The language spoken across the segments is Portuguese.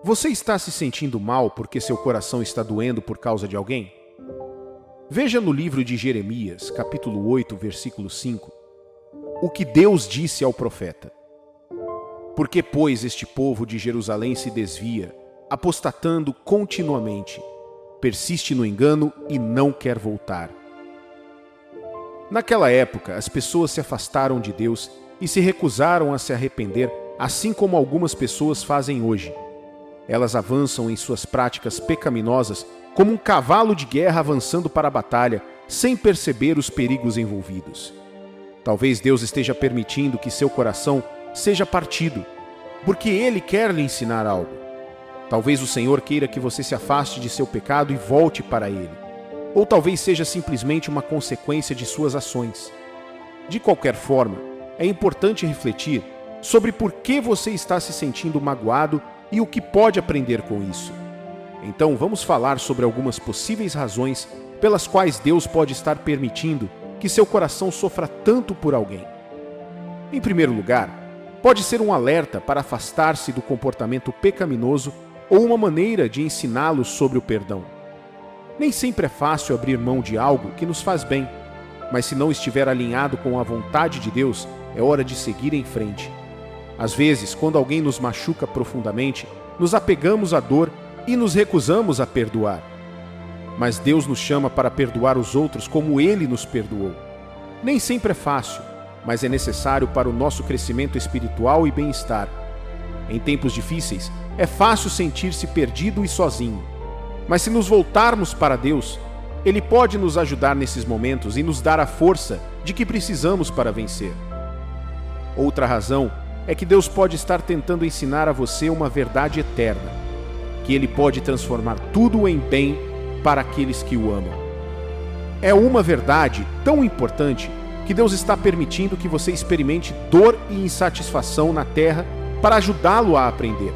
Você está se sentindo mal porque seu coração está doendo por causa de alguém? Veja no livro de Jeremias, capítulo 8, versículo 5, o que Deus disse ao profeta. Por que, pois, este povo de Jerusalém se desvia, apostatando continuamente, persiste no engano e não quer voltar? Naquela época, as pessoas se afastaram de Deus e se recusaram a se arrepender, assim como algumas pessoas fazem hoje. Elas avançam em suas práticas pecaminosas como um cavalo de guerra avançando para a batalha, sem perceber os perigos envolvidos. Talvez Deus esteja permitindo que seu coração seja partido, porque Ele quer lhe ensinar algo. Talvez o Senhor queira que você se afaste de seu pecado e volte para Ele. Ou talvez seja simplesmente uma consequência de suas ações. De qualquer forma, é importante refletir sobre por que você está se sentindo magoado e o que pode aprender com isso. Então vamos falar sobre algumas possíveis razões pelas quais Deus pode estar permitindo que seu coração sofra tanto por alguém. Em primeiro lugar, pode ser um alerta para afastar-se do comportamento pecaminoso ou uma maneira de ensiná-los sobre o perdão. Nem sempre é fácil abrir mão de algo que nos faz bem, mas se não estiver alinhado com a vontade de Deus, é hora de seguir em frente. Às vezes, quando alguém nos machuca profundamente, nos apegamos à dor e nos recusamos a perdoar. Mas Deus nos chama para perdoar os outros como Ele nos perdoou. Nem sempre é fácil, mas é necessário para o nosso crescimento espiritual e bem-estar. Em tempos difíceis, é fácil sentir-se perdido e sozinho. Mas se nos voltarmos para Deus, Ele pode nos ajudar nesses momentos e nos dar a força de que precisamos para vencer. Outra razão é que Deus pode estar tentando ensinar a você uma verdade eterna, que Ele pode transformar tudo em bem para aqueles que o amam. É uma verdade tão importante que Deus está permitindo que você experimente dor e insatisfação na terra para ajudá-lo a aprender.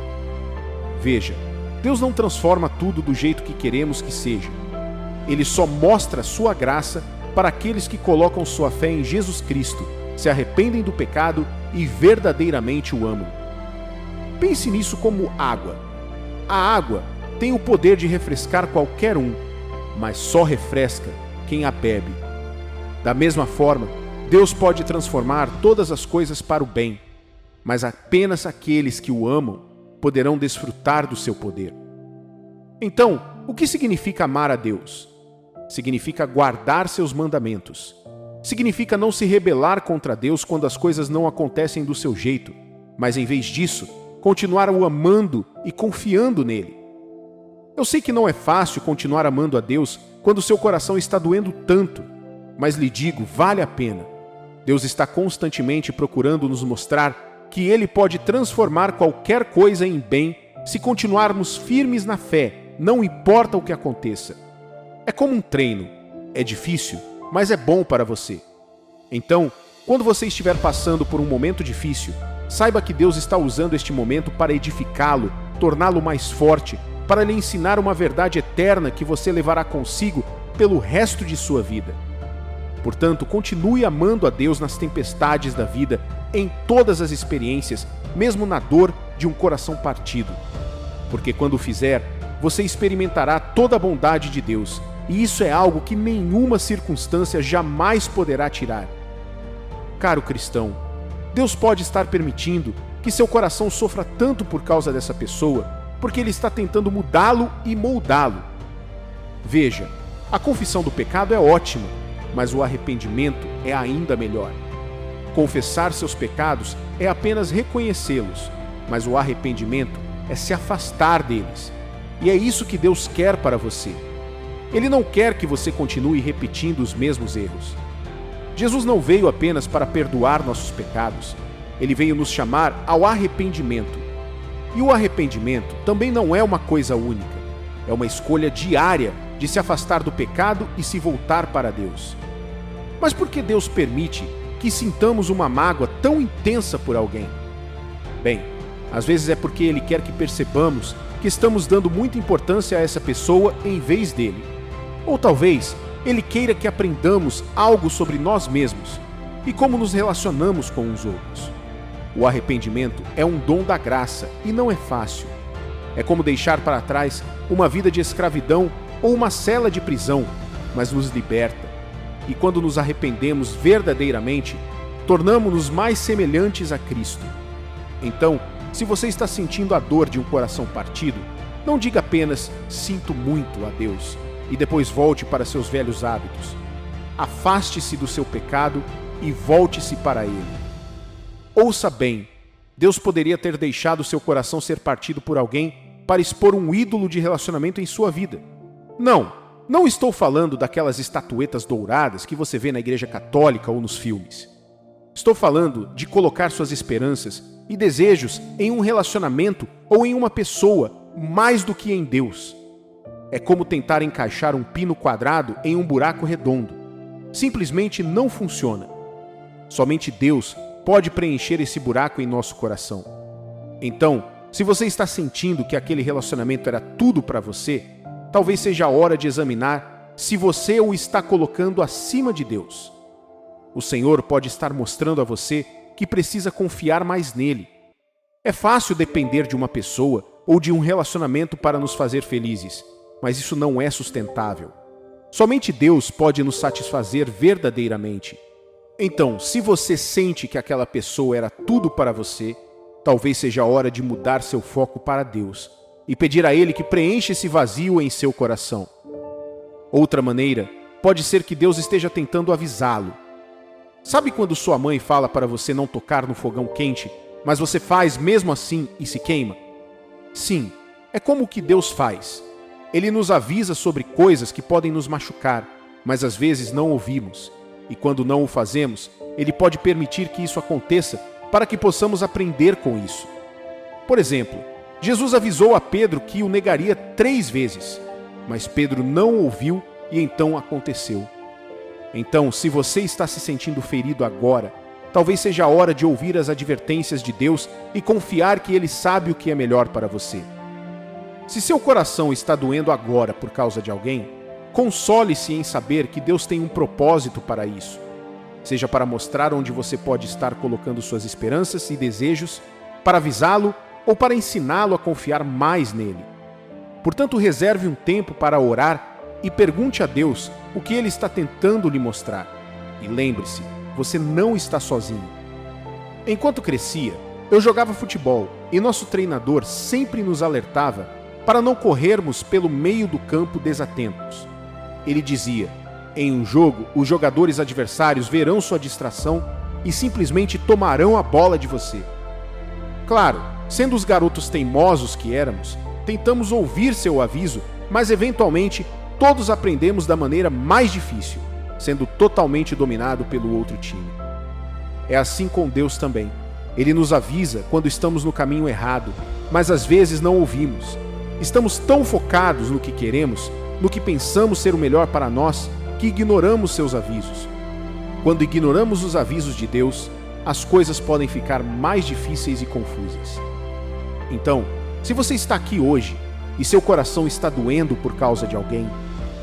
Veja, Deus não transforma tudo do jeito que queremos que seja. Ele só mostra sua graça para aqueles que colocam sua fé em Jesus Cristo, se arrependem do pecado e verdadeiramente o amam. Pense nisso como água. A água tem o poder de refrescar qualquer um, mas só refresca quem a bebe. Da mesma forma, Deus pode transformar todas as coisas para o bem, mas apenas aqueles que o amam poderão desfrutar do seu poder. Então, o que significa amar a Deus? Significa guardar seus mandamentos. Significa não se rebelar contra Deus quando as coisas não acontecem do seu jeito, mas em vez disso, continuar o amando e confiando nele. Eu sei que não é fácil continuar amando a Deus quando seu coração está doendo tanto, mas lhe digo, vale a pena. Deus está constantemente procurando nos mostrar que Ele pode transformar qualquer coisa em bem se continuarmos firmes na fé, não importa o que aconteça. É como um treino. É difícil, mas é bom para você. Então, quando você estiver passando por um momento difícil, saiba que Deus está usando este momento para edificá-lo, torná-lo mais forte, para lhe ensinar uma verdade eterna que você levará consigo pelo resto de sua vida. Portanto, continue amando a Deus nas tempestades da vida, em todas as experiências, mesmo na dor de um coração partido. Porque quando o fizer, você experimentará toda a bondade de Deus, e isso é algo que nenhuma circunstância jamais poderá tirar. Caro cristão, Deus pode estar permitindo que seu coração sofra tanto por causa dessa pessoa, porque Ele está tentando mudá-lo e moldá-lo. Veja, a confissão do pecado é ótima, mas o arrependimento é ainda melhor. Confessar seus pecados é apenas reconhecê-los, mas o arrependimento é se afastar deles. E é isso que Deus quer para você. Ele não quer que você continue repetindo os mesmos erros. Jesus não veio apenas para perdoar nossos pecados, Ele veio nos chamar ao arrependimento. E o arrependimento também não é uma coisa única, é uma escolha diária de se afastar do pecado e se voltar para Deus. Mas por que Deus permite que sintamos uma mágoa tão intensa por alguém? Bem, às vezes é porque Ele quer que percebamos que estamos dando muita importância a essa pessoa em vez dele. Ou talvez Ele queira que aprendamos algo sobre nós mesmos e como nos relacionamos com os outros. O arrependimento é um dom da graça e não é fácil. É como deixar para trás uma vida de escravidão ou uma cela de prisão, mas nos liberta. E quando nos arrependemos verdadeiramente, tornamo-nos mais semelhantes a Cristo. Então, se você está sentindo a dor de um coração partido, não diga apenas "sinto muito" a Deus e depois volte para seus velhos hábitos. Afaste-se do seu pecado e volte-se para Ele. Ouça bem, Deus poderia ter deixado seu coração ser partido por alguém para expor um ídolo de relacionamento em sua vida. Não estou falando daquelas estatuetas douradas que você vê na igreja católica ou nos filmes. Estou falando de colocar suas esperanças e desejos em um relacionamento ou em uma pessoa mais do que em Deus. É como tentar encaixar um pino quadrado em um buraco redondo. Simplesmente não funciona. Somente Deus pode preencher esse buraco em nosso coração. Então, se você está sentindo que aquele relacionamento era tudo para você, talvez seja a hora de examinar se você o está colocando acima de Deus. O Senhor pode estar mostrando a você que precisa confiar mais nele. É fácil depender de uma pessoa ou de um relacionamento para nos fazer felizes, mas isso não é sustentável. Somente Deus pode nos satisfazer verdadeiramente. Então, se você sente que aquela pessoa era tudo para você, talvez seja a hora de mudar seu foco para Deus e pedir a Ele que preencha esse vazio em seu coração. Outra maneira pode ser que Deus esteja tentando avisá-lo. Sabe quando sua mãe fala para você não tocar no fogão quente, mas você faz mesmo assim e se queima? Sim, é como o que Deus faz. Ele nos avisa sobre coisas que podem nos machucar, mas às vezes não ouvimos. E quando não o fazemos, Ele pode permitir que isso aconteça para que possamos aprender com isso. Por exemplo, Jesus avisou a Pedro que o negaria 3 vezes, mas Pedro não ouviu e então aconteceu. Então, se você está se sentindo ferido agora, talvez seja a hora de ouvir as advertências de Deus e confiar que Ele sabe o que é melhor para você. Se seu coração está doendo agora por causa de alguém, console-se em saber que Deus tem um propósito para isso. Seja para mostrar onde você pode estar colocando suas esperanças e desejos, para avisá-lo ou para ensiná-lo a confiar mais nele. Portanto, reserve um tempo para orar e pergunte a Deus o que Ele está tentando lhe mostrar. E lembre-se, você não está sozinho. Enquanto crescia, eu jogava futebol e nosso treinador sempre nos alertava para não corrermos pelo meio do campo desatentos. Ele dizia: em um jogo, os jogadores adversários verão sua distração e simplesmente tomarão a bola de você. Claro, sendo os garotos teimosos que éramos, tentamos ouvir seu aviso, mas eventualmente todos aprendemos da maneira mais difícil, sendo totalmente dominado pelo outro time. É assim com Deus também. Ele nos avisa quando estamos no caminho errado, mas às vezes não ouvimos. Estamos tão focados no que queremos, no que pensamos ser o melhor para nós, que ignoramos seus avisos. Quando ignoramos os avisos de Deus, as coisas podem ficar mais difíceis e confusas. Então, se você está aqui hoje e seu coração está doendo por causa de alguém,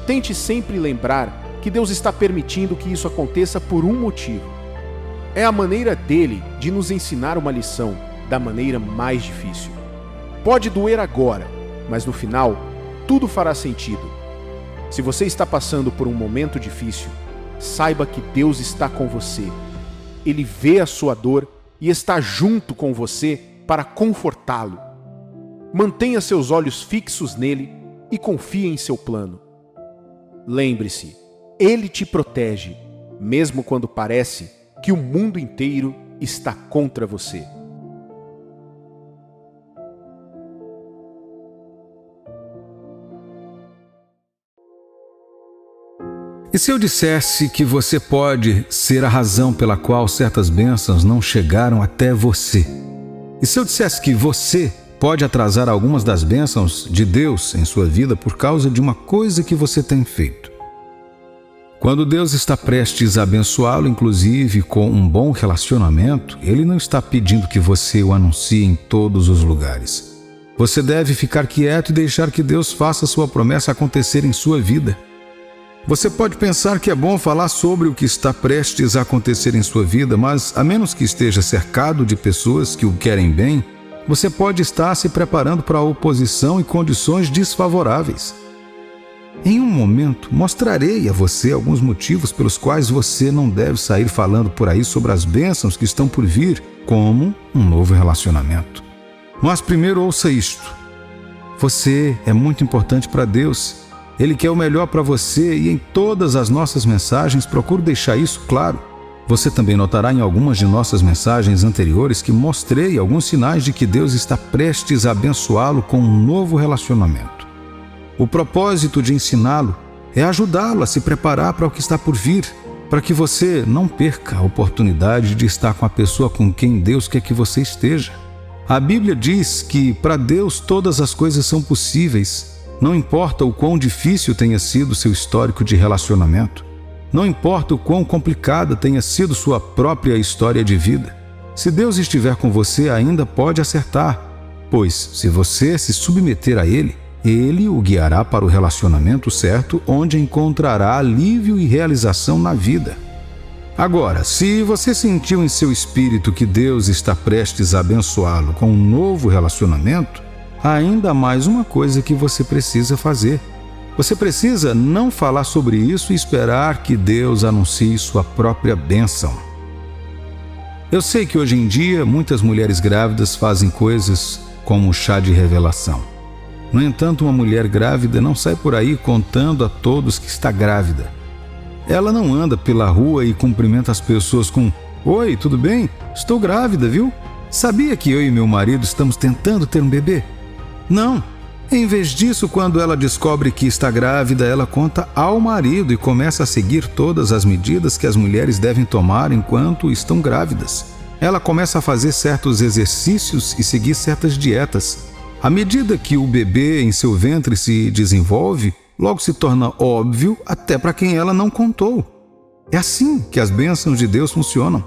tente sempre lembrar que Deus está permitindo que isso aconteça por um motivo. É a maneira dele de nos ensinar uma lição da maneira mais difícil. Pode doer agora, mas no final, tudo fará sentido. Se você está passando por um momento difícil, saiba que Deus está com você. Ele vê a sua dor e está junto com você para confortá-lo. Mantenha seus olhos fixos nele e confie em seu plano. Lembre-se, Ele te protege, mesmo quando parece que o mundo inteiro está contra você. E se eu dissesse que você pode ser a razão pela qual certas bênçãos não chegaram até você? E se eu dissesse que você pode atrasar algumas das bênçãos de Deus em sua vida por causa de uma coisa que você tem feito? Quando Deus está prestes a abençoá-lo, inclusive com um bom relacionamento, Ele não está pedindo que você o anuncie em todos os lugares. Você deve ficar quieto e deixar que Deus faça sua promessa acontecer em sua vida. Você pode pensar que é bom falar sobre o que está prestes a acontecer em sua vida, mas a menos que esteja cercado de pessoas que o querem bem, você pode estar se preparando para a oposição e condições desfavoráveis. Em um momento, mostrarei a você alguns motivos pelos quais você não deve sair falando por aí sobre as bênçãos que estão por vir, como um novo relacionamento. Mas primeiro ouça isto. Você é muito importante para Deus. Ele quer o melhor para você e em todas as nossas mensagens procuro deixar isso claro. Você também notará em algumas de nossas mensagens anteriores que mostrei alguns sinais de que Deus está prestes a abençoá-lo com um novo relacionamento. O propósito de ensiná-lo é ajudá-lo a se preparar para o que está por vir, para que você não perca a oportunidade de estar com a pessoa com quem Deus quer que você esteja. A Bíblia diz que para Deus todas as coisas são possíveis. Não importa o quão difícil tenha sido seu histórico de relacionamento. Não importa o quão complicada tenha sido sua própria história de vida. Se Deus estiver com você, ainda pode acertar, pois se você se submeter a Ele, Ele o guiará para o relacionamento certo, onde encontrará alívio e realização na vida. Agora, se você sentiu em seu espírito que Deus está prestes a abençoá-lo com um novo relacionamento, há ainda mais uma coisa que você precisa fazer. Você precisa não falar sobre isso e esperar que Deus anuncie sua própria bênção. Eu sei que hoje em dia muitas mulheres grávidas fazem coisas como chá de revelação. No entanto, uma mulher grávida não sai por aí contando a todos que está grávida. Ela não anda pela rua e cumprimenta as pessoas com "Oi, tudo bem? Estou grávida, viu? Sabia que eu e meu marido estamos tentando ter um bebê?" Não. Em vez disso, quando ela descobre que está grávida, ela conta ao marido e começa a seguir todas as medidas que as mulheres devem tomar enquanto estão grávidas. Ela começa a fazer certos exercícios e seguir certas dietas. À medida que o bebê em seu ventre se desenvolve, logo se torna óbvio até para quem ela não contou. É assim que as bênçãos de Deus funcionam.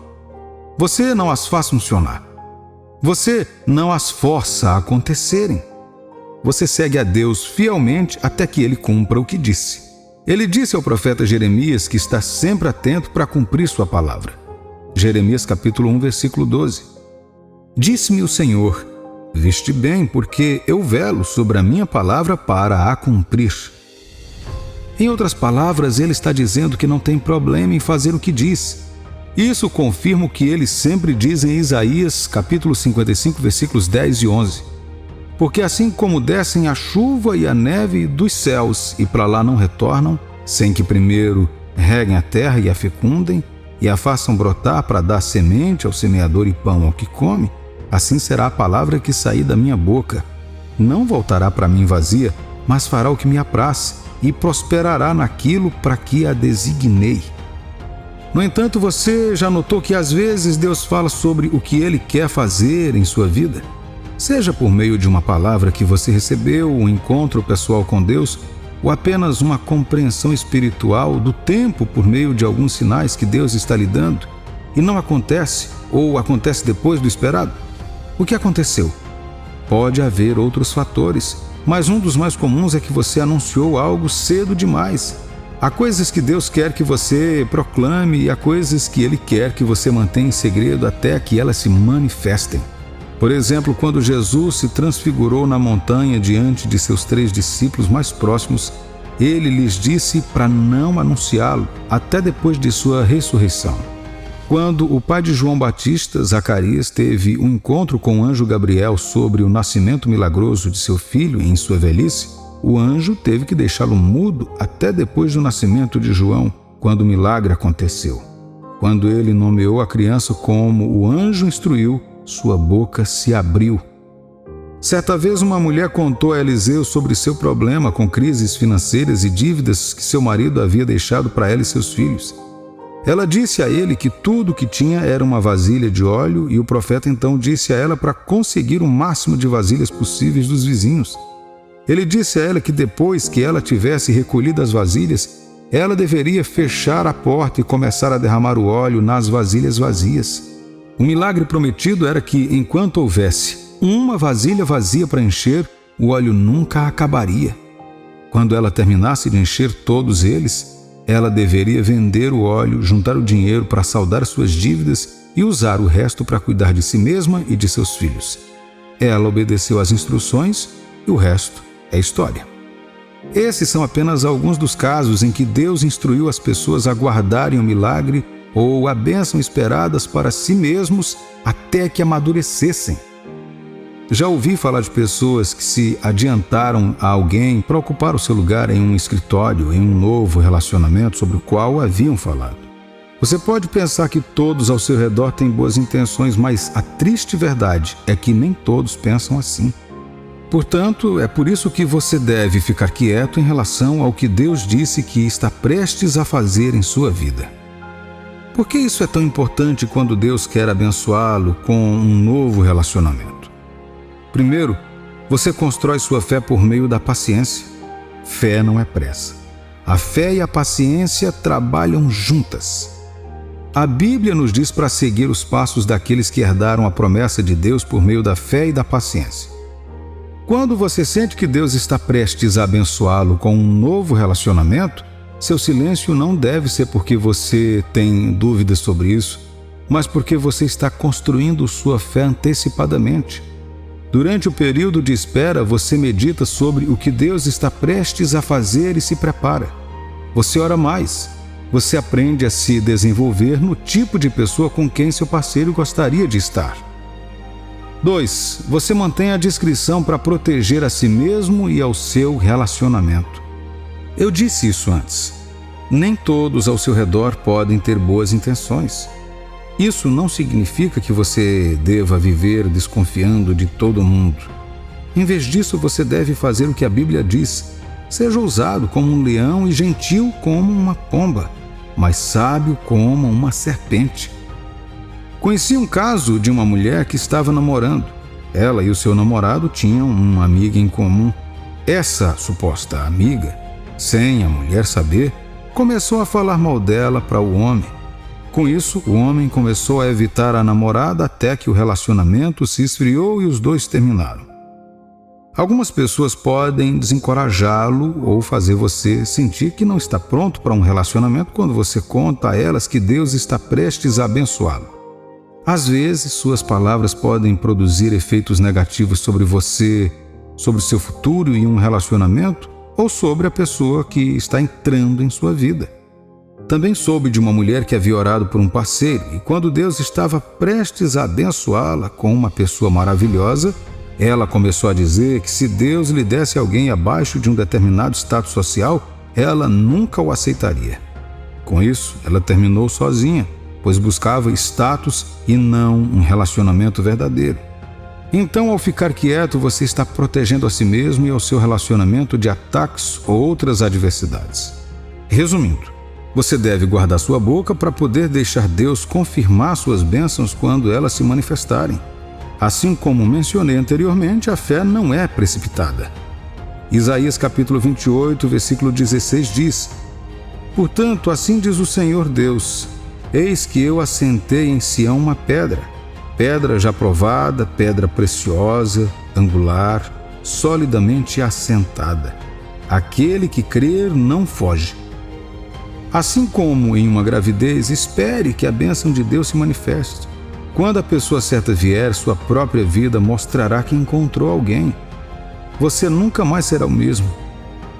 Você não as faz funcionar. Você não as força a acontecerem. Você segue a Deus fielmente até que Ele cumpra o que disse. Ele disse ao profeta Jeremias que está sempre atento para cumprir sua palavra. Jeremias capítulo 1, versículo 12. Disse-me o Senhor: "Viste bem, porque eu velo sobre a minha palavra para a cumprir." Em outras palavras, ele está dizendo que não tem problema em fazer o que diz. Isso confirma o que ele sempre diz em Isaías capítulo 55, versículos 10 e 11. Porque assim como descem a chuva e a neve dos céus e para lá não retornam, sem que primeiro reguem a terra e a fecundem, e a façam brotar para dar semente ao semeador e pão ao que come, assim será a palavra que sair da minha boca. Não voltará para mim vazia, mas fará o que me apraz, e prosperará naquilo para que a designei. No entanto, você já notou que às vezes Deus fala sobre o que Ele quer fazer em sua vida? Seja por meio de uma palavra que você recebeu, um encontro pessoal com Deus, ou apenas uma compreensão espiritual do tempo por meio de alguns sinais que Deus está lhe dando, e não acontece, ou acontece depois do esperado. O que aconteceu? Pode haver outros fatores, mas um dos mais comuns é que você anunciou algo cedo demais. Há coisas que Deus quer que você proclame e há coisas que Ele quer que você mantenha em segredo até que elas se manifestem. Por exemplo, quando Jesus se transfigurou na montanha diante de seus 3 discípulos mais próximos, Ele lhes disse para não anunciá-lo até depois de sua ressurreição. Quando o pai de João Batista, Zacarias, teve um encontro com o anjo Gabriel sobre o nascimento milagroso de seu filho em sua velhice, o anjo teve que deixá-lo mudo até depois do nascimento de João, quando o milagre aconteceu. Quando ele nomeou a criança como o anjo instruiu, sua boca se abriu. Certa vez uma mulher contou a Eliseu sobre seu problema com crises financeiras e dívidas que seu marido havia deixado para ela e seus filhos. Ela disse a ele que tudo o que tinha era uma vasilha de óleo e o profeta então disse a ela para conseguir o máximo de vasilhas possíveis dos vizinhos. Ele disse a ela que depois que ela tivesse recolhido as vasilhas, ela deveria fechar a porta e começar a derramar o óleo nas vasilhas vazias. O milagre prometido era que, enquanto houvesse uma vasilha vazia para encher, o óleo nunca acabaria. Quando ela terminasse de encher todos eles, ela deveria vender o óleo, juntar o dinheiro para saldar suas dívidas e usar o resto para cuidar de si mesma e de seus filhos. Ela obedeceu às instruções e o resto é história. Esses são apenas alguns dos casos em que Deus instruiu as pessoas a guardarem o milagre ou a bênção esperadas para si mesmos até que amadurecessem. Já ouvi falar de pessoas que se adiantaram a alguém para ocupar o seu lugar em um escritório, em um novo relacionamento sobre o qual haviam falado. Você pode pensar que todos ao seu redor têm boas intenções, mas a triste verdade é que nem todos pensam assim. Portanto, é por isso que você deve ficar quieto em relação ao que Deus disse que está prestes a fazer em sua vida. Por que isso é tão importante quando Deus quer abençoá-lo com um novo relacionamento? Primeiro, você constrói sua fé por meio da paciência. Fé não é pressa. A fé e a paciência trabalham juntas. A Bíblia nos diz para seguir os passos daqueles que herdaram a promessa de Deus por meio da fé e da paciência. Quando você sente que Deus está prestes a abençoá-lo com um novo relacionamento, seu silêncio não deve ser porque você tem dúvidas sobre isso, mas porque você está construindo sua fé antecipadamente. Durante o período de espera, você medita sobre o que Deus está prestes a fazer e se prepara. Você ora mais. Você aprende a se desenvolver no tipo de pessoa com quem seu parceiro gostaria de estar. 2. Você mantém a discrição para proteger a si mesmo e ao seu relacionamento. Eu disse isso antes. Nem todos ao seu redor podem ter boas intenções. Isso não significa que você deva viver desconfiando de todo mundo. Em vez disso, você deve fazer o que a Bíblia diz. Seja ousado como um leão e gentil como uma pomba, mas sábio como uma serpente. Conheci um caso de uma mulher que estava namorando. Ela e o seu namorado tinham uma amiga em comum. Essa suposta amiga, sem a mulher saber, começou a falar mal dela para o homem. Com isso, o homem começou a evitar a namorada até que o relacionamento se esfriou e os dois terminaram. Algumas pessoas podem desencorajá-lo ou fazer você sentir que não está pronto para um relacionamento quando você conta a elas que Deus está prestes a abençoá-lo. Às vezes, suas palavras podem produzir efeitos negativos sobre você, sobre seu futuro e um relacionamento, ou sobre a pessoa que está entrando em sua vida. Também soube de uma mulher que havia orado por um parceiro e quando Deus estava prestes a abençoá-la com uma pessoa maravilhosa, ela começou a dizer que se Deus lhe desse alguém abaixo de um determinado status social, ela nunca o aceitaria. Com isso, ela terminou sozinha, pois buscava status e não um relacionamento verdadeiro. Então, ao ficar quieto, você está protegendo a si mesmo e ao seu relacionamento de ataques ou outras adversidades. Resumindo, você deve guardar sua boca para poder deixar Deus confirmar suas bênçãos quando elas se manifestarem. Assim como mencionei anteriormente, a fé não é precipitada. Isaías capítulo 28, versículo 16 diz: Portanto, assim diz o Senhor Deus, eis que eu assentei em Sião uma pedra, pedra já provada, pedra preciosa, angular, solidamente assentada. Aquele que crer não foge. Assim como em uma gravidez, espere que a bênção de Deus se manifeste. Quando a pessoa certa vier, sua própria vida mostrará que encontrou alguém. Você nunca mais será o mesmo.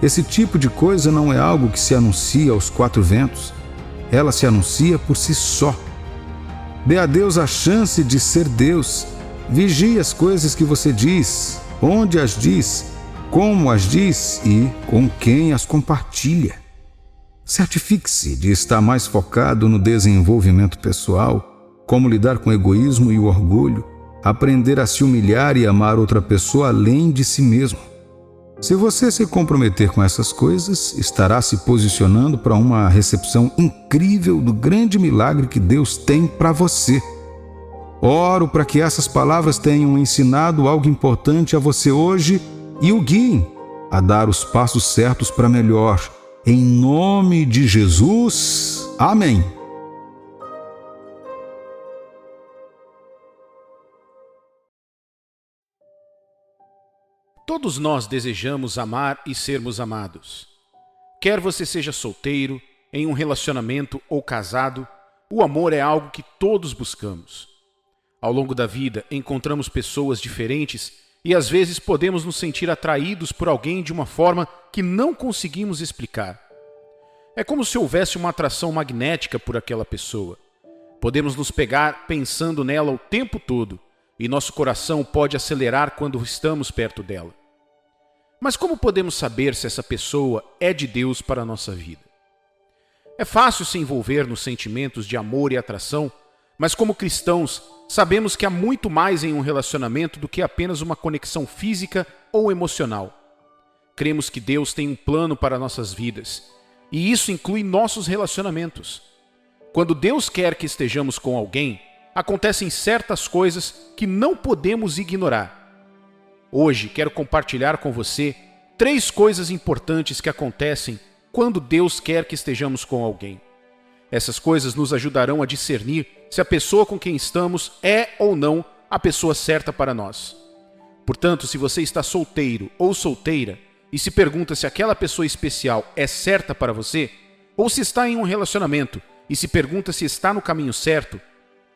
Esse tipo de coisa não é algo que se anuncia aos quatro ventos. Ela se anuncia por si só. Dê a Deus a chance de ser Deus. Vigie as coisas que você diz, onde as diz, como as diz e com quem as compartilha. Certifique-se de estar mais focado no desenvolvimento pessoal, como lidar com o egoísmo e o orgulho, aprender a se humilhar e amar outra pessoa além de si mesmo. Se você se comprometer com essas coisas, estará se posicionando para uma recepção incrível do grande milagre que Deus tem para você. Oro para que essas palavras tenham ensinado algo importante a você hoje e o guiem a dar os passos certos para melhor. Em nome de Jesus, amém. Todos nós desejamos amar e sermos amados. Quer você seja solteiro, em um relacionamento ou casado, o amor é algo que todos buscamos. Ao longo da vida, encontramos pessoas diferentes e às vezes podemos nos sentir atraídos por alguém de uma forma que não conseguimos explicar. É como se houvesse uma atração magnética por aquela pessoa. Podemos nos pegar pensando nela o tempo todo e nosso coração pode acelerar quando estamos perto dela. Mas como podemos saber se essa pessoa é de Deus para a nossa vida? É fácil se envolver nos sentimentos de amor e atração, mas como cristãos, sabemos que há muito mais em um relacionamento do que apenas uma conexão física ou emocional. Cremos que Deus tem um plano para nossas vidas, e isso inclui nossos relacionamentos. Quando Deus quer que estejamos com alguém, acontecem certas coisas que não podemos ignorar. Hoje quero compartilhar com você 3 coisas importantes que acontecem quando Deus quer que estejamos com alguém. Essas coisas nos ajudarão a discernir se a pessoa com quem estamos é ou não a pessoa certa para nós. Portanto, se você está solteiro ou solteira e se pergunta se aquela pessoa especial é certa para você, ou se está em um relacionamento e se pergunta se está no caminho certo,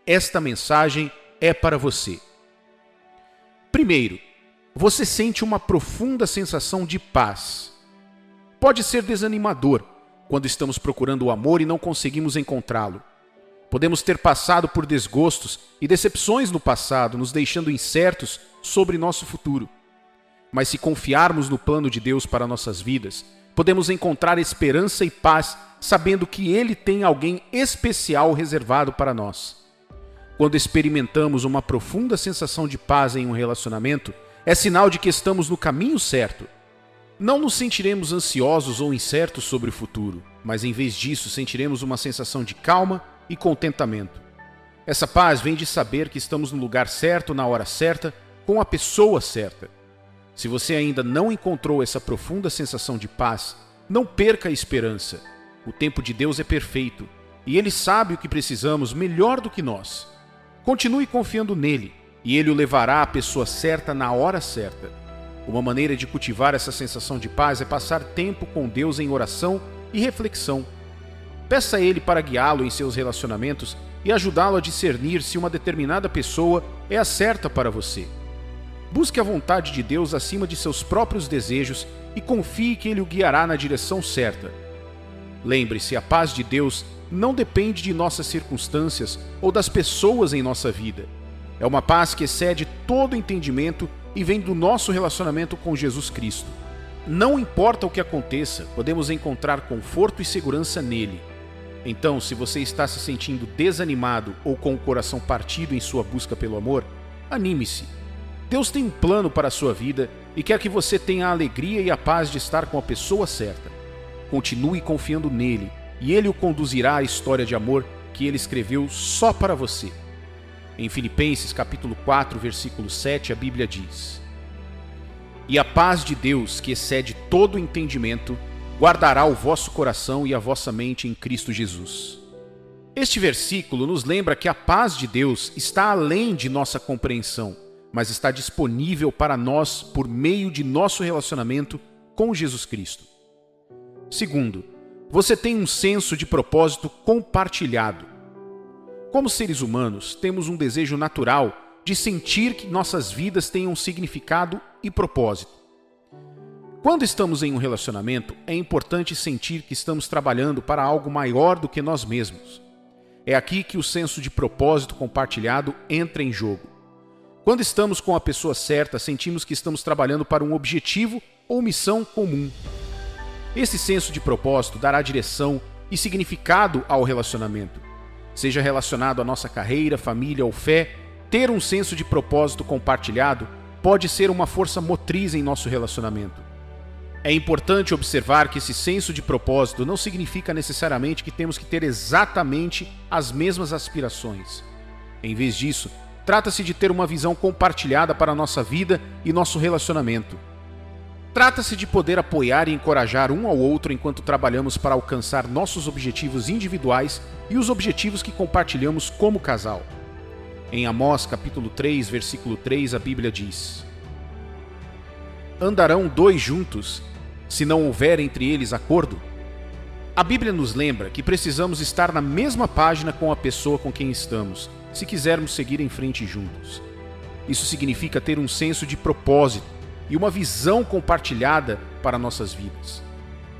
esta mensagem é para você. Primeiro, você sente uma profunda sensação de paz. Pode ser desanimador quando estamos procurando o amor e não conseguimos encontrá-lo. Podemos ter passado por desgostos e decepções no passado, nos deixando incertos sobre nosso futuro. Mas se confiarmos no plano de Deus para nossas vidas, podemos encontrar esperança e paz, sabendo que Ele tem alguém especial reservado para nós. Quando experimentamos uma profunda sensação de paz em um relacionamento, é sinal de que estamos no caminho certo. Não nos sentiremos ansiosos ou incertos sobre o futuro, mas em vez disso sentiremos uma sensação de calma e contentamento. Essa paz vem de saber que estamos no lugar certo, na hora certa, com a pessoa certa. Se você ainda não encontrou essa profunda sensação de paz, não perca a esperança. O tempo de Deus é perfeito e Ele sabe o que precisamos melhor do que nós. Continue confiando nele e Ele o levará à pessoa certa na hora certa. Uma maneira de cultivar essa sensação de paz é passar tempo com Deus em oração e reflexão. Peça a Ele para guiá-lo em seus relacionamentos e ajudá-lo a discernir se uma determinada pessoa é a certa para você. Busque a vontade de Deus acima de seus próprios desejos e confie que Ele o guiará na direção certa. Lembre-se, a paz de Deus não depende de nossas circunstâncias ou das pessoas em nossa vida. É uma paz que excede todo entendimento e vem do nosso relacionamento com Jesus Cristo. Não importa o que aconteça, podemos encontrar conforto e segurança nele. Então, se você está se sentindo desanimado ou com o coração partido em sua busca pelo amor, anime-se. Deus tem um plano para a sua vida e quer que você tenha a alegria e a paz de estar com a pessoa certa. Continue confiando nele e ele o conduzirá à história de amor que ele escreveu só para você. Em Filipenses capítulo 4, versículo 7, a Bíblia diz: "E a paz de Deus, que excede todo entendimento, guardará o vosso coração e a vossa mente em Cristo Jesus." Este versículo nos lembra que a paz de Deus está além de nossa compreensão, mas está disponível para nós por meio de nosso relacionamento com Jesus Cristo. Segundo, você tem um senso de propósito compartilhado. Como seres humanos, temos um desejo natural de sentir que nossas vidas tenham um significado e propósito. Quando estamos em um relacionamento, é importante sentir que estamos trabalhando para algo maior do que nós mesmos. É aqui que o senso de propósito compartilhado entra em jogo. Quando estamos com a pessoa certa, sentimos que estamos trabalhando para um objetivo ou missão comum. Esse senso de propósito dará direção e significado ao relacionamento. Seja relacionado à nossa carreira, família ou fé, ter um senso de propósito compartilhado pode ser uma força motriz em nosso relacionamento. É importante observar que esse senso de propósito não significa necessariamente que temos que ter exatamente as mesmas aspirações. Em vez disso, trata-se de ter uma visão compartilhada para a nossa vida e nosso relacionamento. Trata-se de poder apoiar e encorajar um ao outro enquanto trabalhamos para alcançar nossos objetivos individuais e os objetivos que compartilhamos como casal. Em Amós capítulo 3, versículo 3, a Bíblia diz: "Andarão 2 juntos, se não houver entre eles acordo? A Bíblia nos lembra que precisamos estar na mesma página com a pessoa com quem estamos, se quisermos seguir em frente juntos. Isso significa ter um senso de propósito e uma visão compartilhada para nossas vidas.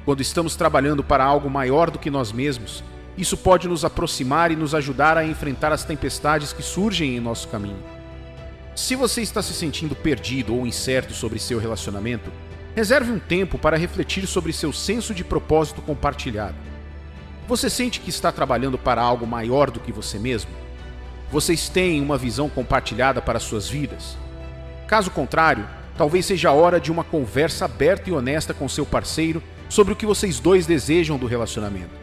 Quando estamos trabalhando para algo maior do que nós mesmos, isso pode nos aproximar e nos ajudar a enfrentar as tempestades que surgem em nosso caminho. Se você está se sentindo perdido ou incerto sobre seu relacionamento, reserve um tempo para refletir sobre seu senso de propósito compartilhado. Você sente que está trabalhando para algo maior do que você mesmo? Vocês têm uma visão compartilhada para suas vidas? Caso contrário, talvez seja a hora de uma conversa aberta e honesta com seu parceiro sobre o que vocês dois desejam do relacionamento.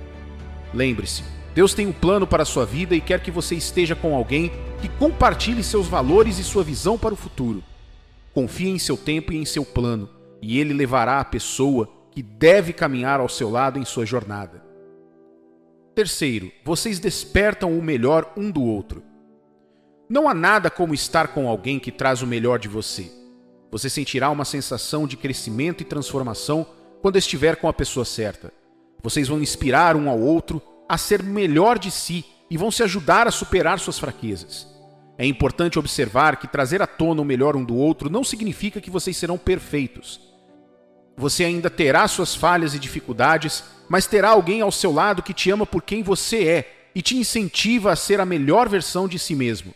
Lembre-se, Deus tem um plano para a sua vida e quer que você esteja com alguém que compartilhe seus valores e sua visão para o futuro. Confie em seu tempo e em seu plano, e Ele levará a pessoa que deve caminhar ao seu lado em sua jornada. Terceiro, vocês despertam o melhor um do outro. Não há nada como estar com alguém que traz o melhor de você. Você sentirá uma sensação de crescimento e transformação quando estiver com a pessoa certa. Vocês vão inspirar um ao outro a ser melhor de si e vão se ajudar a superar suas fraquezas. É importante observar que trazer à tona o melhor um do outro não significa que vocês serão perfeitos. Você ainda terá suas falhas e dificuldades, mas terá alguém ao seu lado que te ama por quem você é e te incentiva a ser a melhor versão de si mesmo.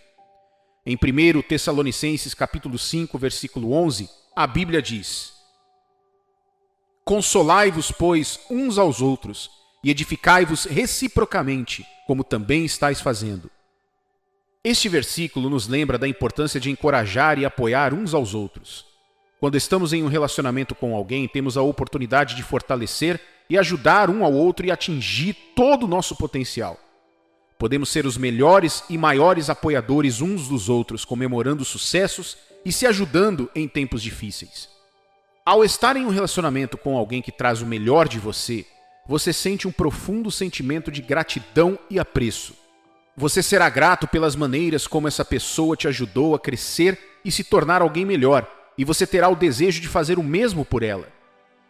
Em 1 Tessalonicenses capítulo 5, versículo 11, a Bíblia diz: Consolai-vos, pois, uns aos outros, e edificai-vos reciprocamente, como também estáis fazendo. Este versículo nos lembra da importância de encorajar e apoiar uns aos outros. Quando estamos em um relacionamento com alguém, temos a oportunidade de fortalecer e ajudar um ao outro e atingir todo o nosso potencial. Podemos ser os melhores e maiores apoiadores uns dos outros, comemorando sucessos e se ajudando em tempos difíceis. Ao estar em um relacionamento com alguém que traz o melhor de você, você sente um profundo sentimento de gratidão e apreço. Você será grato pelas maneiras como essa pessoa te ajudou a crescer e se tornar alguém melhor, e você terá o desejo de fazer o mesmo por ela.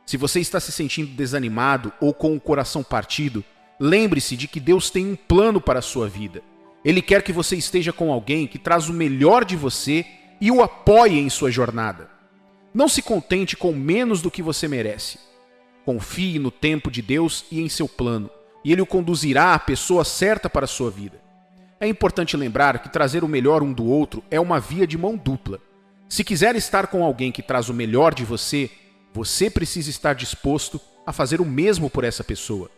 Se você está se sentindo desanimado ou com o coração partido, lembre-se de que Deus tem um plano para a sua vida. Ele quer que você esteja com alguém que traz o melhor de você e o apoie em sua jornada. Não se contente com menos do que você merece. Confie no tempo de Deus e em seu plano, e Ele o conduzirá à pessoa certa para a sua vida. É importante lembrar que trazer o melhor um do outro é uma via de mão dupla. Se quiser estar com alguém que traz o melhor de você, você precisa estar disposto a fazer o mesmo por essa pessoa.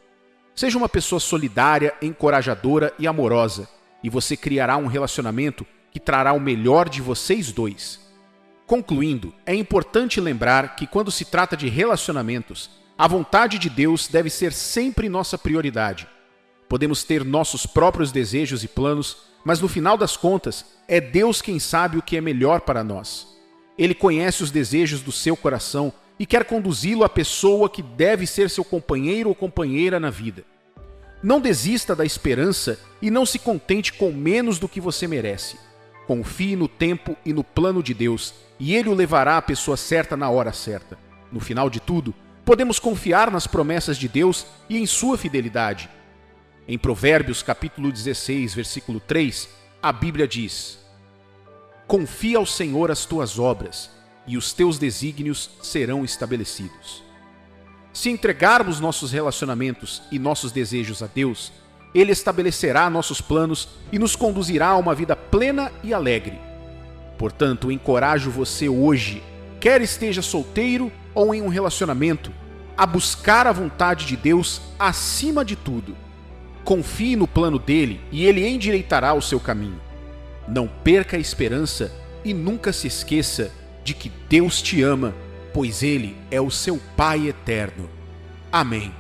Seja uma pessoa solidária, encorajadora e amorosa, e você criará um relacionamento que trará o melhor de vocês dois. Concluindo, é importante lembrar que quando se trata de relacionamentos, a vontade de Deus deve ser sempre nossa prioridade. Podemos ter nossos próprios desejos e planos, mas no final das contas, é Deus quem sabe o que é melhor para nós. Ele conhece os desejos do seu coração e quer conduzi-lo à pessoa que deve ser seu companheiro ou companheira na vida. Não desista da esperança e não se contente com menos do que você merece. Confie no tempo e no plano de Deus, e Ele o levará à pessoa certa na hora certa. No final de tudo, podemos confiar nas promessas de Deus e em sua fidelidade. Em Provérbios capítulo 16, versículo 3, a Bíblia diz: Confia ao Senhor as tuas obras, e os teus desígnios serão estabelecidos. Se entregarmos nossos relacionamentos e nossos desejos a Deus, Ele estabelecerá nossos planos e nos conduzirá a uma vida plena e alegre. Portanto, encorajo você hoje, quer esteja solteiro ou em um relacionamento, a buscar a vontade de Deus acima de tudo. Confie no plano dele e ele endireitará o seu caminho. Não perca a esperança e nunca se esqueça de que Deus te ama, pois Ele é o seu Pai eterno. Amém.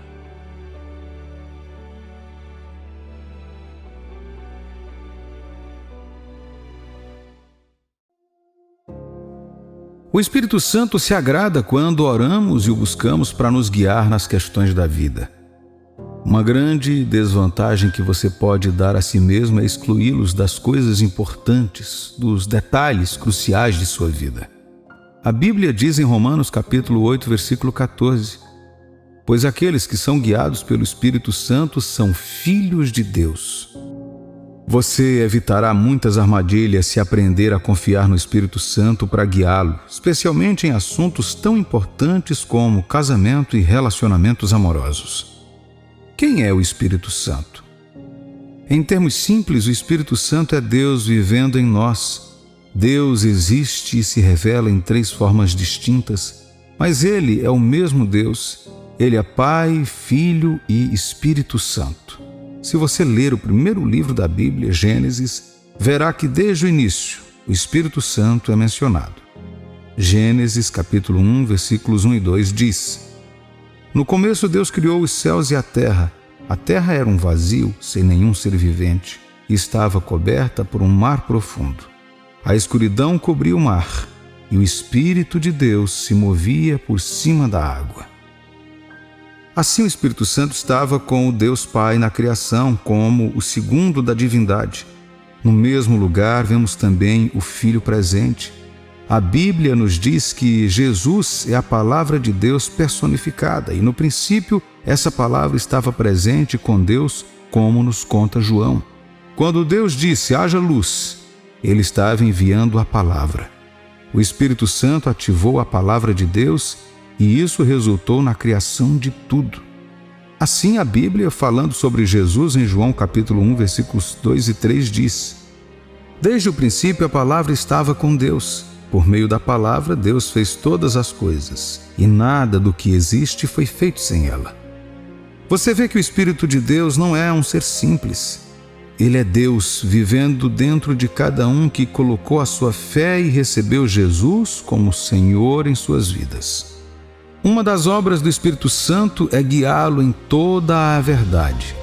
O Espírito Santo se agrada quando oramos e o buscamos para nos guiar nas questões da vida. Uma grande desvantagem que você pode dar a si mesmo é excluí-los das coisas importantes, dos detalhes cruciais de sua vida. A Bíblia diz em Romanos capítulo 8, versículo 14: pois aqueles que são guiados pelo Espírito Santo são filhos de Deus. Você evitará muitas armadilhas se aprender a confiar no Espírito Santo para guiá-lo, especialmente em assuntos tão importantes como casamento e relacionamentos amorosos. Quem é o Espírito Santo? Em termos simples, o Espírito Santo é Deus vivendo em nós. Deus existe e se revela em 3 formas distintas, mas Ele é o mesmo Deus. Ele é Pai, Filho e Espírito Santo. Se você ler o primeiro livro da Bíblia, Gênesis, verá que desde o início o Espírito Santo é mencionado. Gênesis capítulo 1, versículos 1 e 2 diz: No começo Deus criou os céus e a terra. A terra era um vazio, sem nenhum ser vivente, e estava coberta por um mar profundo. A escuridão cobria o mar, e o Espírito de Deus se movia por cima da água. Assim o Espírito Santo estava com o Deus Pai na criação, como o segundo da divindade. No mesmo lugar vemos também o Filho presente. A Bíblia nos diz que Jesus é a palavra de Deus personificada, e no princípio essa palavra estava presente com Deus, como nos conta João. Quando Deus disse, haja luz, Ele estava enviando a palavra. O Espírito Santo ativou a palavra de Deus e isso resultou na criação de tudo. Assim a Bíblia, falando sobre Jesus em João capítulo 1, versículos 2 e 3 diz: Desde o princípio a palavra estava com Deus. Por meio da palavra Deus fez todas as coisas, e nada do que existe foi feito sem ela. Você vê que o Espírito de Deus não é um ser simples. Ele é Deus vivendo dentro de cada um que colocou a sua fé e recebeu Jesus como Senhor em suas vidas. Uma das obras do Espírito Santo é guiá-lo em toda a verdade.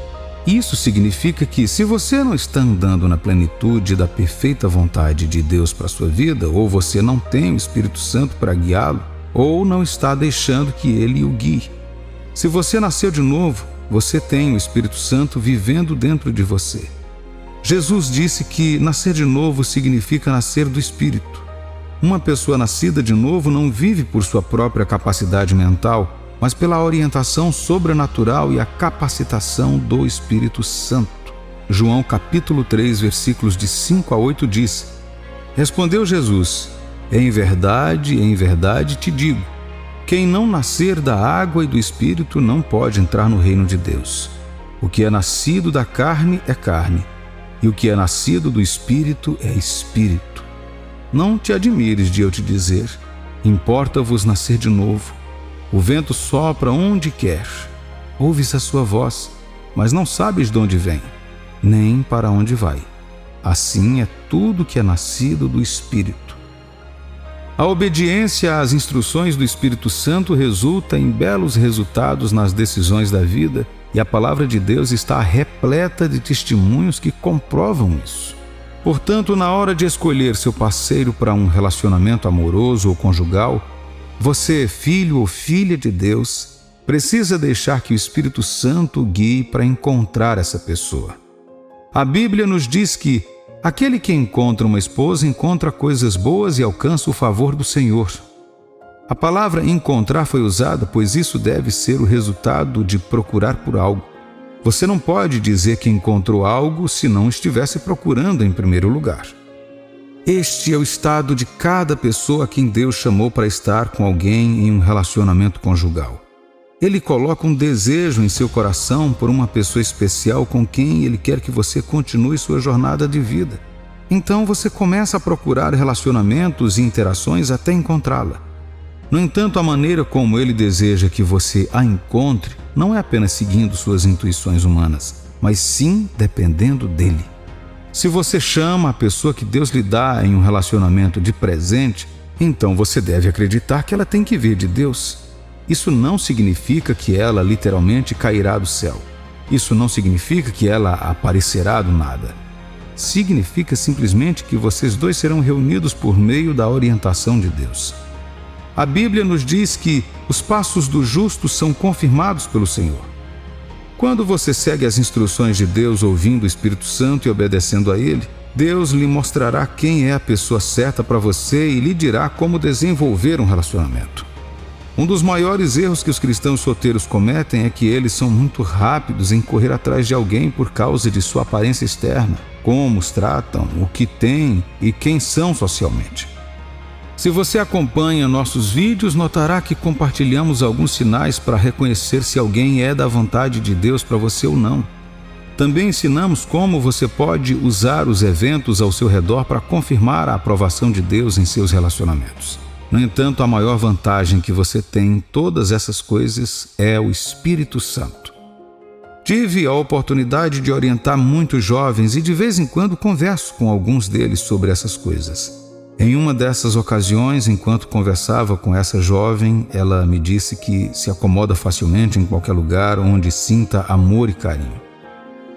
Isso significa que, se você não está andando na plenitude da perfeita vontade de Deus para a sua vida, ou você não tem o Espírito Santo para guiá-lo, ou não está deixando que ele o guie. Se você nasceu de novo, você tem o Espírito Santo vivendo dentro de você. Jesus disse que nascer de novo significa nascer do Espírito. Uma pessoa nascida de novo não vive por sua própria capacidade mental, mas pela orientação sobrenatural e a capacitação do Espírito Santo. João capítulo 3, versículos de 5 a 8 diz: Respondeu Jesus: em verdade te digo, quem não nascer da água e do Espírito não pode entrar no reino de Deus. O que é nascido da carne é carne, e o que é nascido do Espírito é Espírito. Não te admires de eu te dizer, importa-vos nascer de novo. O vento sopra onde quer. Ouves a sua voz, mas não sabes de onde vem, nem para onde vai. Assim é tudo que é nascido do Espírito. A obediência às instruções do Espírito Santo resulta em belos resultados nas decisões da vida, e a palavra de Deus está repleta de testemunhos que comprovam isso. Portanto, na hora de escolher seu parceiro para um relacionamento amoroso ou conjugal, você, filho ou filha de Deus, precisa deixar que o Espírito Santo guie para encontrar essa pessoa. A Bíblia nos diz que aquele que encontra uma esposa encontra coisas boas e alcança o favor do Senhor. A palavra encontrar foi usada, pois isso deve ser o resultado de procurar por algo. Você não pode dizer que encontrou algo se não estivesse procurando em primeiro lugar. Este é o estado de cada pessoa a quem Deus chamou para estar com alguém em um relacionamento conjugal. Ele coloca um desejo em seu coração por uma pessoa especial com quem Ele quer que você continue sua jornada de vida. Então você começa a procurar relacionamentos e interações até encontrá-la. No entanto, a maneira como Ele deseja que você a encontre não é apenas seguindo suas intuições humanas, mas sim dependendo dEle. Se você chama a pessoa que Deus lhe dá em um relacionamento de presente, então você deve acreditar que ela tem que vir de Deus. Isso não significa que ela literalmente cairá do céu. Isso não significa que ela aparecerá do nada. Significa simplesmente que vocês dois serão reunidos por meio da orientação de Deus. A Bíblia nos diz que os passos do justo são confirmados pelo Senhor. Quando você segue as instruções de Deus ouvindo o Espírito Santo e obedecendo a Ele, Deus lhe mostrará quem é a pessoa certa para você e lhe dirá como desenvolver um relacionamento. Um dos maiores erros que os cristãos solteiros cometem é que eles são muito rápidos em correr atrás de alguém por causa de sua aparência externa, como os tratam, o que têm e quem são socialmente. Se você acompanha nossos vídeos, notará que compartilhamos alguns sinais para reconhecer se alguém é da vontade de Deus para você ou não. Também ensinamos como você pode usar os eventos ao seu redor para confirmar a aprovação de Deus em seus relacionamentos. No entanto, a maior vantagem que você tem em todas essas coisas é o Espírito Santo. Tive a oportunidade de orientar muitos jovens e de vez em quando converso com alguns deles sobre essas coisas. Em uma dessas ocasiões, enquanto conversava com essa jovem, ela me disse que se acomoda facilmente em qualquer lugar onde sinta amor e carinho.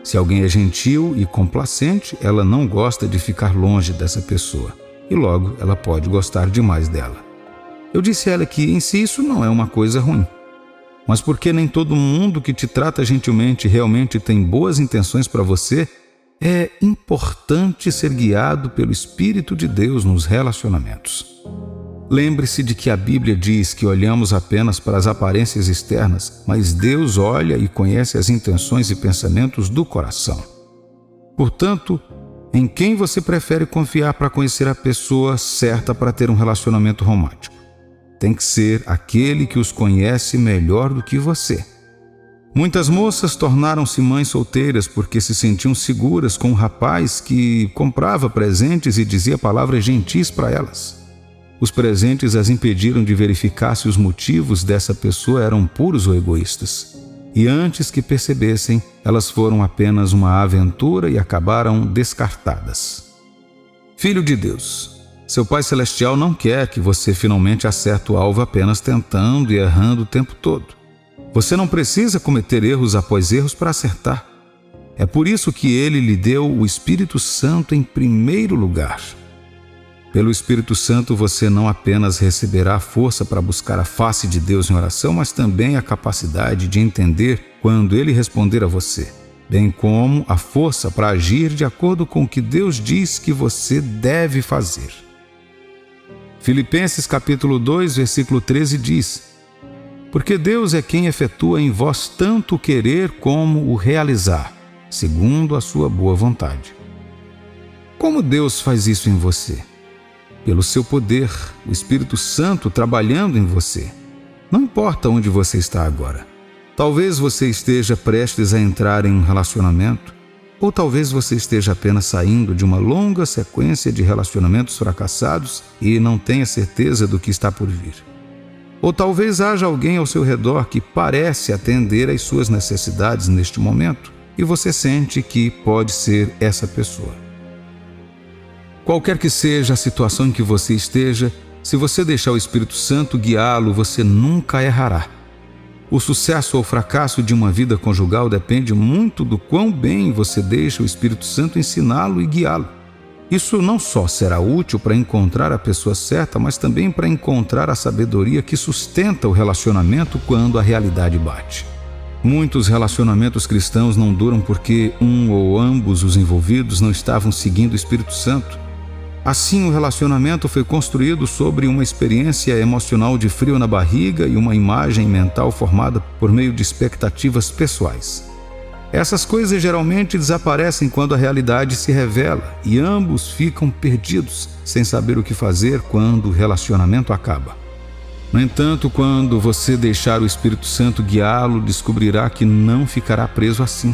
Se alguém é gentil e complacente, ela não gosta de ficar longe dessa pessoa. E logo ela pode gostar demais dela. Eu disse a ela que em si isso não é uma coisa ruim. Mas porque nem todo mundo que te trata gentilmente realmente tem boas intenções para você, é importante ser guiado pelo Espírito de Deus nos relacionamentos. Lembre-se de que a Bíblia diz que olhamos apenas para as aparências externas, mas Deus olha e conhece as intenções e pensamentos do coração. Portanto, em quem você prefere confiar para conhecer a pessoa certa para ter um relacionamento romântico? Tem que ser aquele que os conhece melhor do que você. Muitas moças tornaram-se mães solteiras porque se sentiam seguras com um rapaz que comprava presentes e dizia palavras gentis para elas. Os presentes as impediram de verificar se os motivos dessa pessoa eram puros ou egoístas. E antes que percebessem, elas foram apenas uma aventura e acabaram descartadas. Filho de Deus, seu Pai Celestial não quer que você finalmente acerte o alvo apenas tentando e errando o tempo todo. Você não precisa cometer erros após erros para acertar. É por isso que Ele lhe deu o Espírito Santo em primeiro lugar. Pelo Espírito Santo você não apenas receberá a força para buscar a face de Deus em oração, mas também a capacidade de entender quando Ele responder a você, bem como a força para agir de acordo com o que Deus diz que você deve fazer. Filipenses capítulo 2, versículo 13 diz: Porque Deus é quem efetua em vós tanto o querer como o realizar, segundo a sua boa vontade. Como Deus faz isso em você? Pelo seu poder, o Espírito Santo trabalhando em você. Não importa onde você está agora. Talvez você esteja prestes a entrar em um relacionamento, ou talvez você esteja apenas saindo de uma longa sequência de relacionamentos fracassados e não tenha certeza do que está por vir. Ou talvez haja alguém ao seu redor que parece atender às suas necessidades neste momento e você sente que pode ser essa pessoa. Qualquer que seja a situação em que você esteja, se você deixar o Espírito Santo guiá-lo, você nunca errará. O sucesso ou fracasso de uma vida conjugal depende muito do quão bem você deixa o Espírito Santo ensiná-lo e guiá-lo. Isso não só será útil para encontrar a pessoa certa, mas também para encontrar a sabedoria que sustenta o relacionamento quando a realidade bate. Muitos relacionamentos cristãos não duram porque um ou ambos os envolvidos não estavam seguindo o Espírito Santo. Assim, o relacionamento foi construído sobre uma experiência emocional de frio na barriga e uma imagem mental formada por meio de expectativas pessoais. Essas coisas geralmente desaparecem quando a realidade se revela e ambos ficam perdidos, sem saber o que fazer quando o relacionamento acaba. No entanto, quando você deixar o Espírito Santo guiá-lo, descobrirá que não ficará preso assim.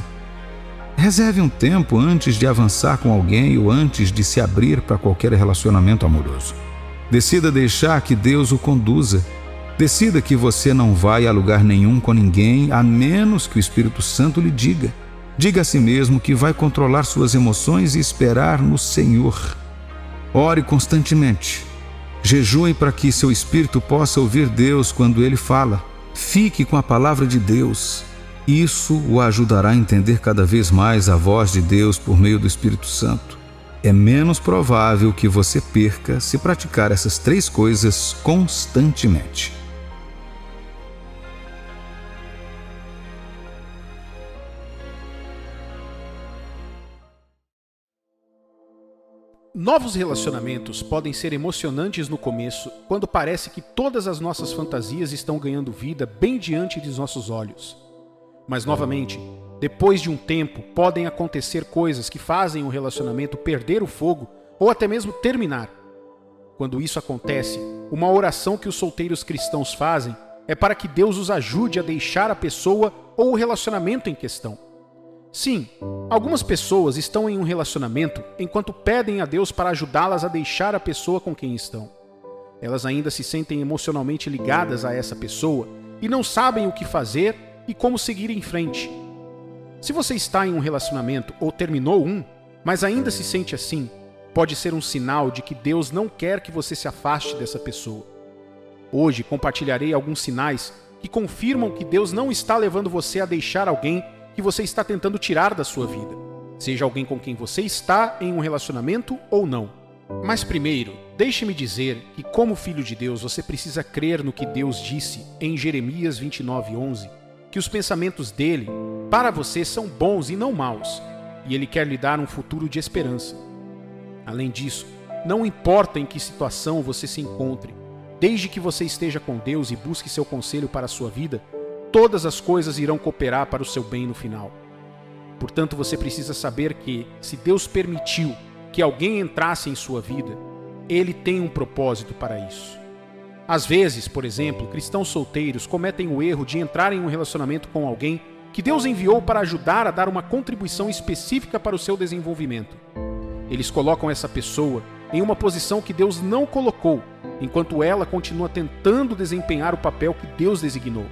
Reserve um tempo antes de avançar com alguém ou antes de se abrir para qualquer relacionamento amoroso. Decida deixar que Deus o conduza. Decida que você não vai a lugar nenhum com ninguém, a menos que o Espírito Santo lhe diga. Diga a si mesmo que vai controlar suas emoções e esperar no Senhor. Ore constantemente. Jejue para que seu espírito possa ouvir Deus quando Ele fala. Fique com a palavra de Deus. Isso o ajudará a entender cada vez mais a voz de Deus por meio do Espírito Santo. É menos provável que você perca se praticar essas 3 coisas constantemente. Novos relacionamentos podem ser emocionantes no começo, quando parece que todas as nossas fantasias estão ganhando vida bem diante dos nossos olhos. Mas, novamente, depois de um tempo, podem acontecer coisas que fazem o relacionamento perder o fogo ou até mesmo terminar. Quando isso acontece, uma oração que os solteiros cristãos fazem é para que Deus os ajude a deixar a pessoa ou o relacionamento em questão. Sim, algumas pessoas estão em um relacionamento enquanto pedem a Deus para ajudá-las a deixar a pessoa com quem estão. Elas ainda se sentem emocionalmente ligadas a essa pessoa e não sabem o que fazer e como seguir em frente. Se você está em um relacionamento ou terminou um, mas ainda se sente assim, pode ser um sinal de que Deus não quer que você se afaste dessa pessoa. Hoje compartilharei alguns sinais que confirmam que Deus não está levando você a deixar alguém que você está tentando tirar da sua vida, seja alguém com quem você está em um relacionamento ou não. Mas primeiro, deixe-me dizer que, como filho de Deus, você precisa crer no que Deus disse em Jeremias 29:11, que os pensamentos dele para você são bons e não maus, e ele quer lhe dar um futuro de esperança. Além disso, não importa em que situação você se encontre, desde que você esteja com Deus e busque seu conselho para a sua vida, todas as coisas irão cooperar para o seu bem no final. Portanto, você precisa saber que, se Deus permitiu que alguém entrasse em sua vida, Ele tem um propósito para isso. Às vezes, por exemplo, cristãos solteiros cometem o erro de entrar em um relacionamento com alguém que Deus enviou para ajudar a dar uma contribuição específica para o seu desenvolvimento. Eles colocam essa pessoa em uma posição que Deus não colocou, enquanto ela continua tentando desempenhar o papel que Deus designou.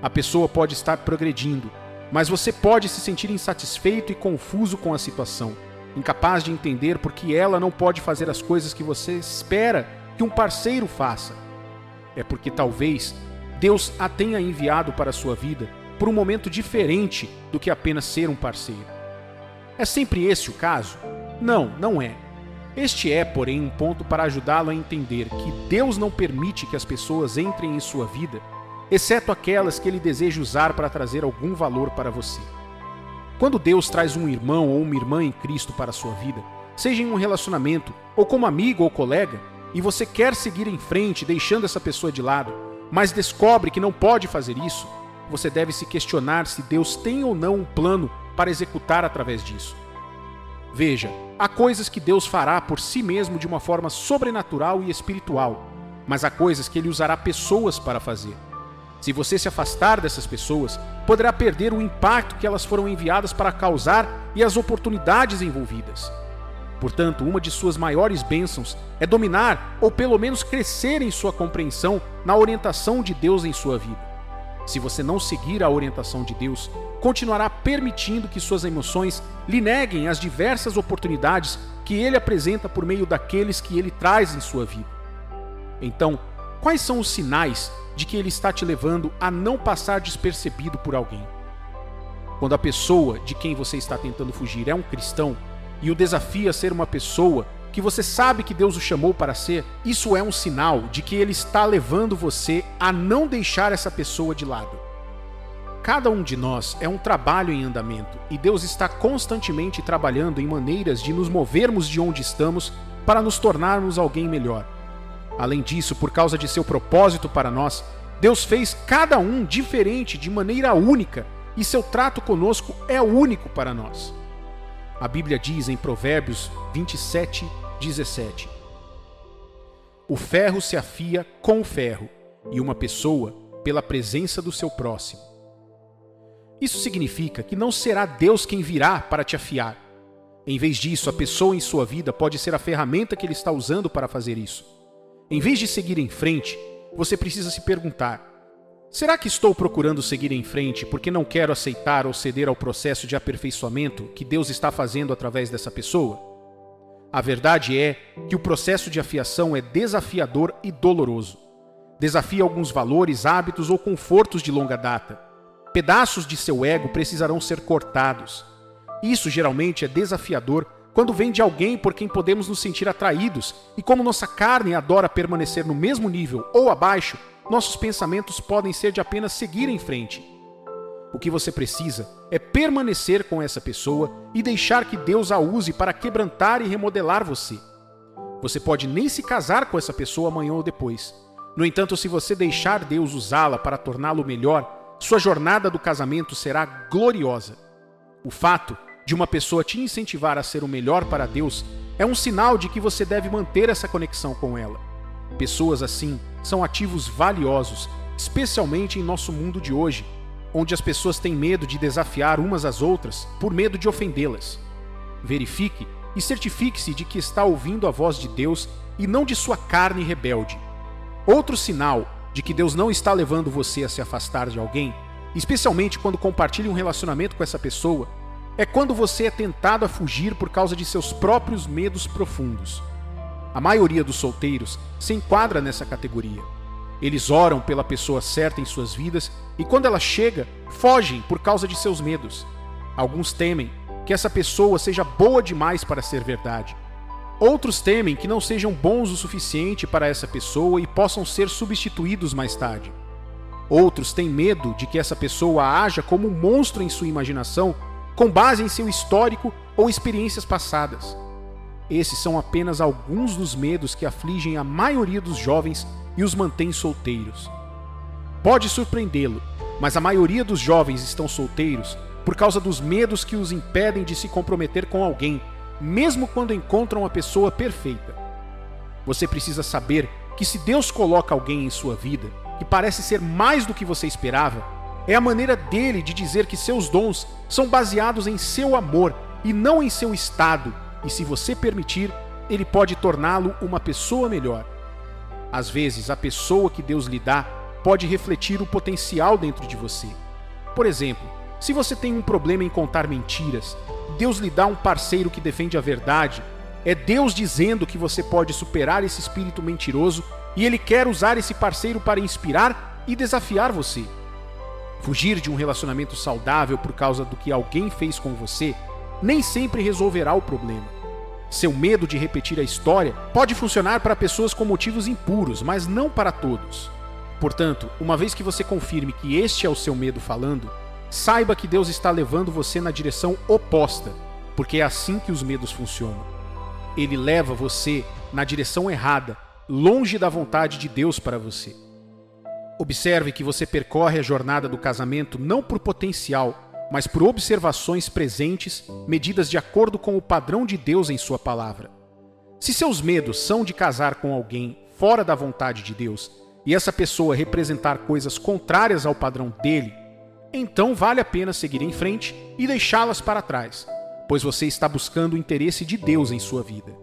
A pessoa pode estar progredindo, mas você pode se sentir insatisfeito e confuso com a situação, incapaz de entender por que ela não pode fazer as coisas que você espera que um parceiro faça. É porque talvez Deus a tenha enviado para a sua vida por um momento diferente do que apenas ser um parceiro. É sempre esse o caso? Não, não é. Este é, porém, um ponto para ajudá-lo a entender que Deus não permite que as pessoas entrem em sua vida, exceto aquelas que Ele deseja usar para trazer algum valor para você. Quando Deus traz um irmão ou uma irmã em Cristo para a sua vida, seja em um relacionamento ou como amigo ou colega, e você quer seguir em frente deixando essa pessoa de lado, mas descobre que não pode fazer isso, você deve se questionar se Deus tem ou não um plano para executar através disso. Veja, há coisas que Deus fará por si mesmo de uma forma sobrenatural e espiritual, mas há coisas que Ele usará pessoas para fazer. Se você se afastar dessas pessoas, poderá perder o impacto que elas foram enviadas para causar e as oportunidades envolvidas. Portanto, uma de suas maiores bênçãos é dominar ou pelo menos crescer em sua compreensão na orientação de Deus em sua vida. Se você não seguir a orientação de Deus, continuará permitindo que suas emoções lhe neguem as diversas oportunidades que Ele apresenta por meio daqueles que Ele traz em sua vida. Então, quais são os sinais de que Ele está te levando a não passar despercebido por alguém? Quando a pessoa de quem você está tentando fugir é um cristão e o desafia a ser uma pessoa que você sabe que Deus o chamou para ser, isso é um sinal de que Ele está levando você a não deixar essa pessoa de lado. Cada um de nós é um trabalho em andamento e Deus está constantemente trabalhando em maneiras de nos movermos de onde estamos para nos tornarmos alguém melhor. Além disso, por causa de seu propósito para nós, Deus fez cada um diferente de maneira única e seu trato conosco é único para nós. A Bíblia diz em Provérbios 27:17: o ferro se afia com o ferro e uma pessoa pela presença do seu próximo. Isso significa que não será Deus quem virá para te afiar. Em vez disso, a pessoa em sua vida pode ser a ferramenta que Ele está usando para fazer isso. Em vez de seguir em frente, você precisa se perguntar: será que estou procurando seguir em frente porque não quero aceitar ou ceder ao processo de aperfeiçoamento que Deus está fazendo através dessa pessoa? A verdade é que o processo de afiação é desafiador e doloroso. Desafia alguns valores, hábitos ou confortos de longa data. Pedaços de seu ego precisarão ser cortados. Isso geralmente é desafiador quando vem de alguém por quem podemos nos sentir atraídos, e como nossa carne adora permanecer no mesmo nível ou abaixo, nossos pensamentos podem ser de apenas seguir em frente. O que você precisa é permanecer com essa pessoa e deixar que Deus a use para quebrantar e remodelar você. Você pode nem se casar com essa pessoa amanhã ou depois. No entanto, se você deixar Deus usá-la para torná-lo melhor, sua jornada do casamento será gloriosa. O fato de uma pessoa te incentivar a ser o melhor para Deus é um sinal de que você deve manter essa conexão com ela. Pessoas assim são ativos valiosos, especialmente em nosso mundo de hoje, onde as pessoas têm medo de desafiar umas às outras por medo de ofendê-las. Verifique e certifique-se de que está ouvindo a voz de Deus e não de sua carne rebelde. Outro sinal de que Deus não está levando você a se afastar de alguém, especialmente quando compartilha um relacionamento com essa pessoa, é quando você é tentado a fugir por causa de seus próprios medos profundos. A maioria dos solteiros se enquadra nessa categoria. Eles oram pela pessoa certa em suas vidas e quando ela chega, fogem por causa de seus medos. Alguns temem que essa pessoa seja boa demais para ser verdade. Outros temem que não sejam bons o suficiente para essa pessoa e possam ser substituídos mais tarde. Outros têm medo de que essa pessoa haja como um monstro em sua imaginação, com base em seu histórico ou experiências passadas. Esses são apenas alguns dos medos que afligem a maioria dos jovens e os mantêm solteiros. Pode surpreendê-lo, mas a maioria dos jovens estão solteiros por causa dos medos que os impedem de se comprometer com alguém, mesmo quando encontram a pessoa perfeita. Você precisa saber que se Deus coloca alguém em sua vida que parece ser mais do que você esperava, é a maneira dele de dizer que seus dons são baseados em seu amor e não em seu estado, e se você permitir, ele pode torná-lo uma pessoa melhor. Às vezes, a pessoa que Deus lhe dá pode refletir o potencial dentro de você. Por exemplo, se você tem um problema em contar mentiras, Deus lhe dá um parceiro que defende a verdade. É Deus dizendo que você pode superar esse espírito mentiroso e Ele quer usar esse parceiro para inspirar e desafiar você. Fugir de um relacionamento saudável por causa do que alguém fez com você nem sempre resolverá o problema. Seu medo de repetir a história pode funcionar para pessoas com motivos impuros, mas não para todos. Portanto, uma vez que você confirme que este é o seu medo falando, saiba que Deus está levando você na direção oposta, porque é assim que os medos funcionam. Ele leva você na direção errada, longe da vontade de Deus para você. Observe que você percorre a jornada do casamento não por potencial, mas por observações presentes, medidas de acordo com o padrão de Deus em sua palavra. Se seus medos são de casar com alguém fora da vontade de Deus, e essa pessoa representar coisas contrárias ao padrão dele, então vale a pena seguir em frente e deixá-las para trás, pois você está buscando o interesse de Deus em sua vida.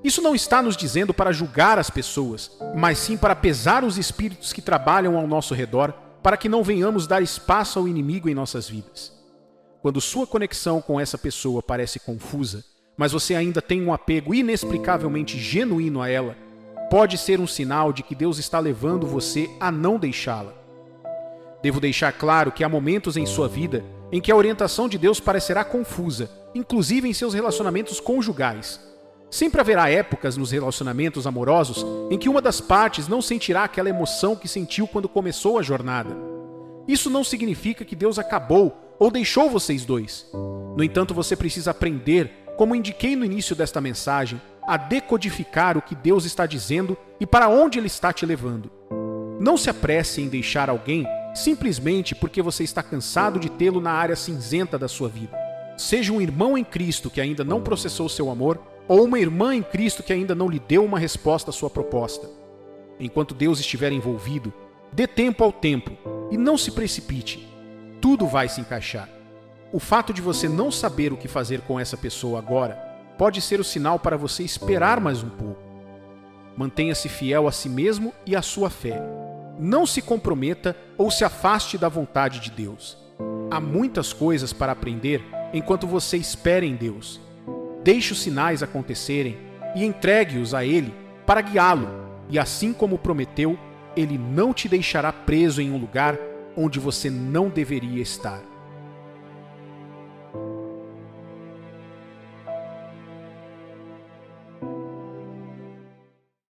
Isso não está nos dizendo para julgar as pessoas, mas sim para pesar os espíritos que trabalham ao nosso redor, para que não venhamos dar espaço ao inimigo em nossas vidas. Quando sua conexão com essa pessoa parece confusa, mas você ainda tem um apego inexplicavelmente genuíno a ela, pode ser um sinal de que Deus está levando você a não deixá-la. Devo deixar claro que há momentos em sua vida em que a orientação de Deus parecerá confusa, inclusive em seus relacionamentos conjugais. Sempre haverá épocas nos relacionamentos amorosos em que uma das partes não sentirá aquela emoção que sentiu quando começou a jornada. Isso não significa que Deus acabou ou deixou vocês dois. No entanto, você precisa aprender, como indiquei no início desta mensagem, a decodificar o que Deus está dizendo e para onde Ele está te levando. Não se apresse em deixar alguém simplesmente porque você está cansado de tê-lo na área cinzenta da sua vida. Seja um irmão em Cristo que ainda não processou seu amor, ou uma irmã em Cristo que ainda não lhe deu uma resposta à sua proposta. Enquanto Deus estiver envolvido, dê tempo ao tempo e não se precipite. Tudo vai se encaixar. O fato de você não saber o que fazer com essa pessoa agora pode ser o sinal para você esperar mais um pouco. Mantenha-se fiel a si mesmo e à sua fé. Não se comprometa ou se afaste da vontade de Deus. Há muitas coisas para aprender enquanto você espera em Deus. Deixe os sinais acontecerem e entregue-os a Ele para guiá-lo, e assim como prometeu, Ele não te deixará preso em um lugar onde você não deveria estar.